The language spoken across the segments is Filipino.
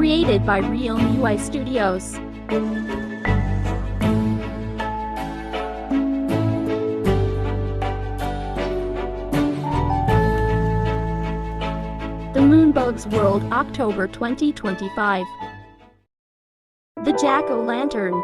Created by Real UI Studios. The Moonbugs World, October 2025. The Jack-O-Lantern.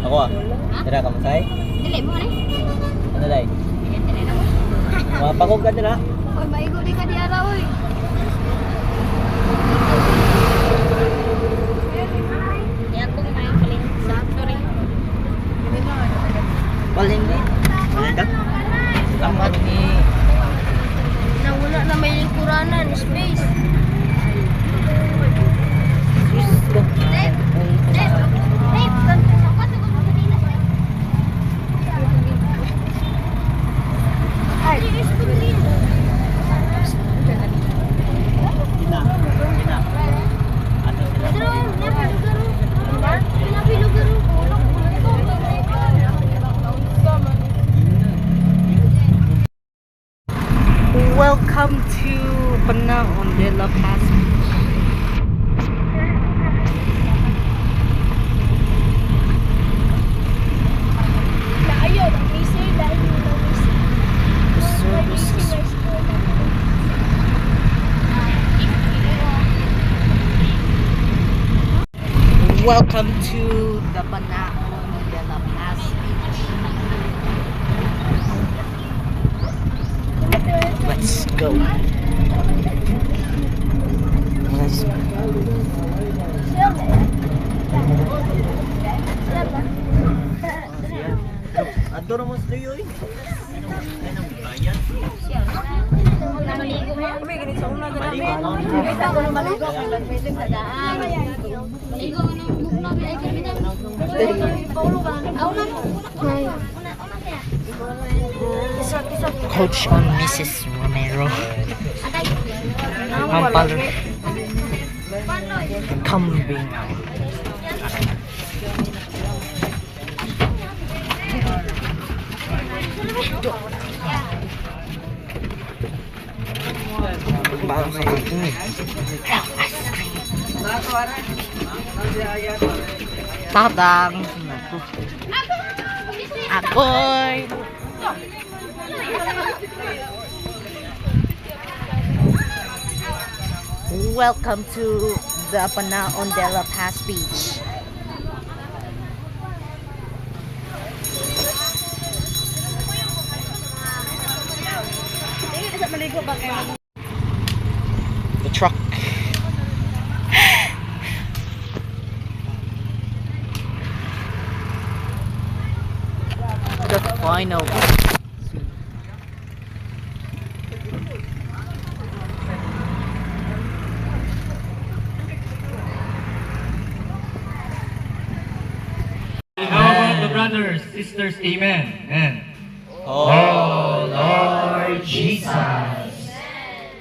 Ako ah. Tira ka masay? Dili mo ni. Ano dai? Dili na mo. Mapakog ka dira. Oy, maigo di ka diara oy. Yan ko may paling sa sorry. Paling ni. Ada. Selamat ni. Nawala na may lingkuranan, space. Dave. Welcome to Panaon de la Paz Beach. Welcome to the Panaon de la Paz Beach. Let's go. Let's go. Adoro mo sa iyo eh. Anong bayan? Maligo mo. Maligo mo. Maligo sa daan. Maligo mo ng buknog ay kami. Coach on Mrs. Romero. Ang kambing. Tadang. Akoy. Welcome to the Panaon de la Paz Beach. The truck. The final. How about the brothers, sisters, amen. Amen. Oh Lord Jesus.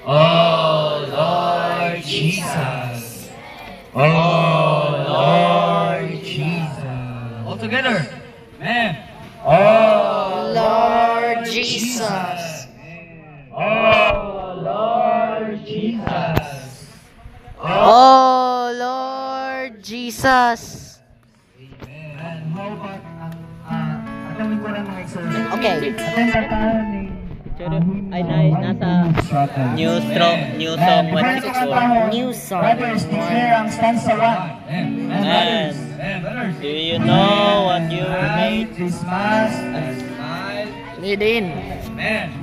Oh Lord Jesus. Oh Lord Jesus. All together. Amen. Oh Lord Jesus. Oh Lord Jesus. Oh Lord Jesus. And how about atawin ko lang mga exercise. Okay. Ay, nasa new song 164. New song. Brothers, declare ang stanza 1. And do you know what you made? This mass. Within Amen.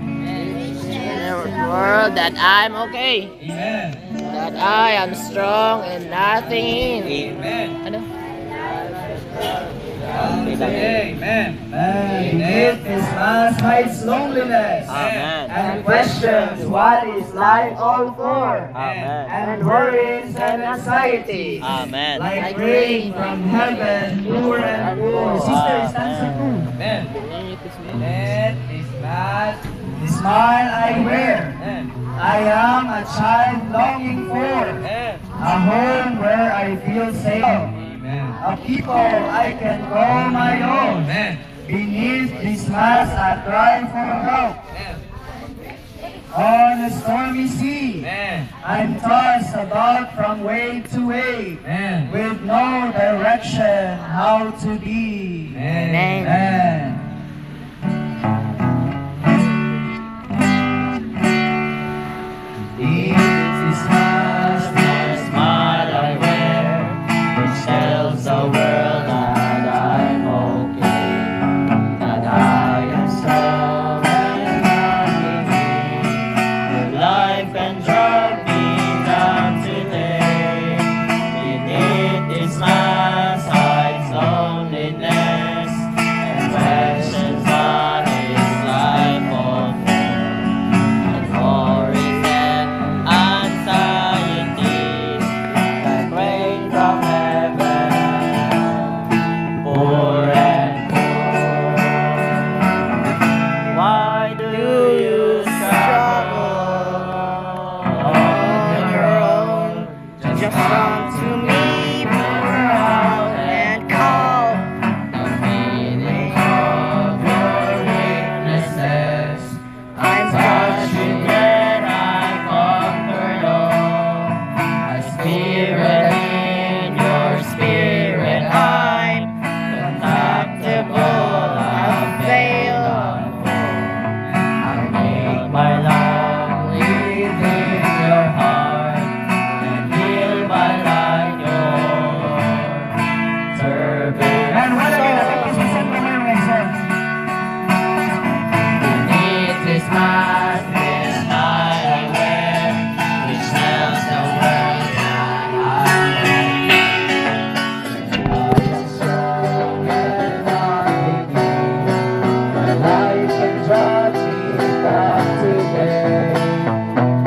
the world that I'm okay. Amen. That I am strong and nothing. Amen. Ano? Amen. Beneath this mask hides loneliness. Amen. And questions what is life all for? Amen. And worries and anxiety. Amen. Like rain from heaven, pure and pure. Sister, stanza 2. Amen. Beneath this mask, the smile I wear. I am a child longing for a home where I feel safe. A people I can call my own. Beneath this mask I cry for help. On a stormy sea, I'm tossed about from wave to wave, with no direction how to be. Amen. Beneath this mask, the smile I wear, which tells the world that I'm okay, that I am strong and nothing weak. Life can drag me down today. Beneath this mask hides loneliness and questions what is life all for. And worries and anxieties that rain from heaven, poor and poor. Why do you struggle on your own? Just come to me, pour out and call the feeling of your weaknesses. I'm touching when I conquered all. A spirit in your spirit, I'm contactable, available. I'll make my love live in your heart and heal my life, your serving beneath this mask, this night I wear, which tells the world that I'm strong and nothing new. My life can drag me down today.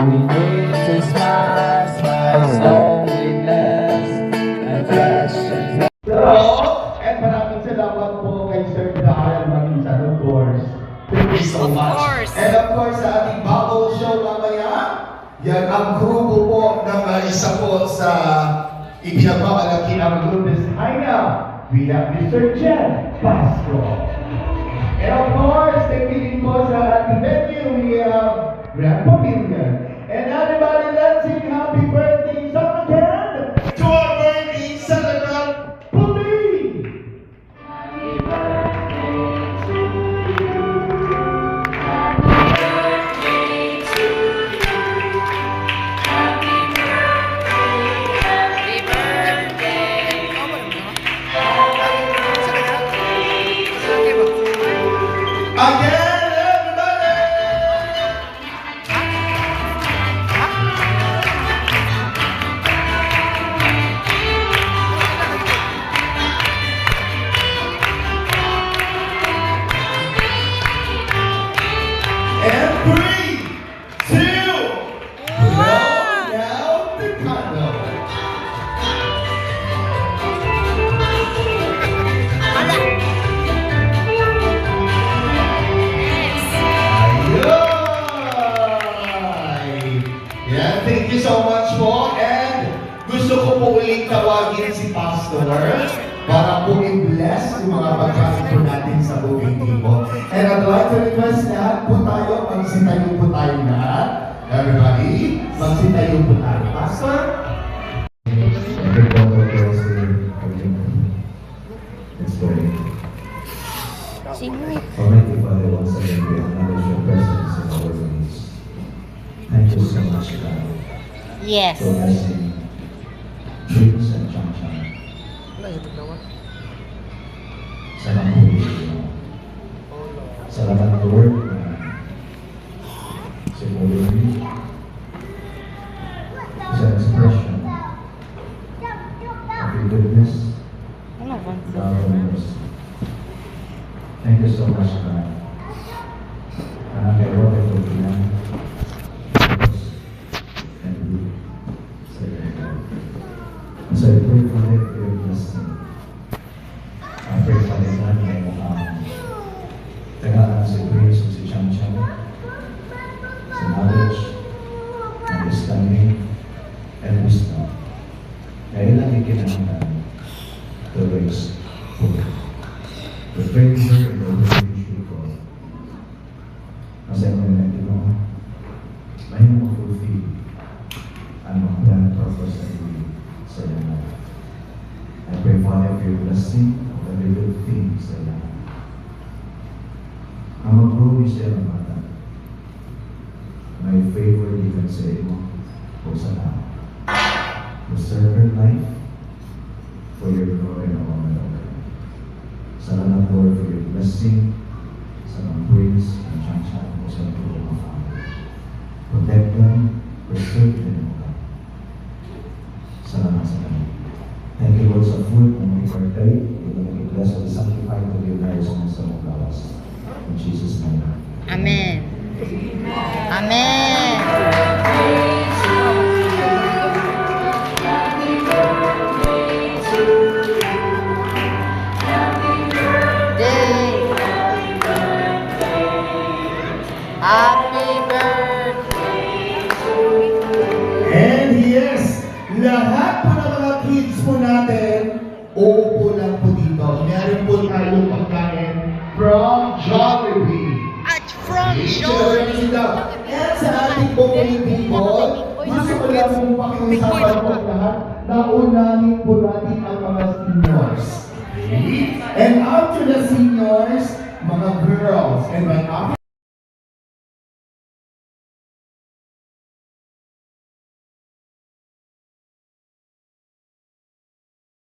Beneath this mask, my loneliness and questions. Hello, and maraming salamat po kay Sir Dahil Manisa, of course. Thank you so much. course. And of course, sa ating bubble show mamaya, yan ang grupo po ng isa po sa ipinagmamalaki ng Lourdes Aina. We have Mr. Jen Pasco. And of course, nakikinig po sa ating venue, we have Grand Pavilion. And everybody, let's sing happy birthday song again to our birthday celebrant, Pumi! Again, everybody! And 3, 2, blow out the candle. Ayun! Yan, thank you so much po. And gusto ko po ulit tawagin si Pastor para po i-bless yung mga pagkain po natin sa booking table. And I'd like to request na po tayo, magsitayo po tayo na. Everybody, magsitayo po tayo. Pastor? Let's pray. Almighty Father, once again we acknowledge your presence in our midst. Thank you so much, God, Yes. for blessing dreams and Changchang. Salamat po, Lord. Salamat, Lord, sa volume, sa expression of your goodness, love, and mercy. Thank you so much, God. And I get what I told you now. And we say that. And so I pray for your blessing. I pray for the God tagaan si Grace at si Chang Chang sa knowledge, understanding, and wisdom. Kaya ilang ikinahanglan to raise hope. The favor and the relationship God. As I know, may ma-fulfill ang mga plan and purpose that we sa iyo na. I pray, Father, for your blessing of every good thing sa iyo. Ang mag-grow siya ng bata. May favor given sa iyo o sa lahat. To serve her life for your glory and honor. Salamat, Lord, for your blessing sa mga praise and chance mo sa tulong ng Father. Protect them, preserve them, O God. Salamat sa kanya. Thank you, Lord, sa food na may birthday. Ito na i-bless o i-sanctify to your lives on sa mga gawas. In Jesus' name. Amen. Amen. Happy birthday. And yes, lahat po ng mga kids po natin, uupo lang po dito. Meron po tayong pagkain from Jollibee. At from Jollibee. And sa ating booking people, gusto ko lang pong pakiusapan po lahat na unahin po natin ang mga seniors. Okay? And after the seniors, mga girls. And right after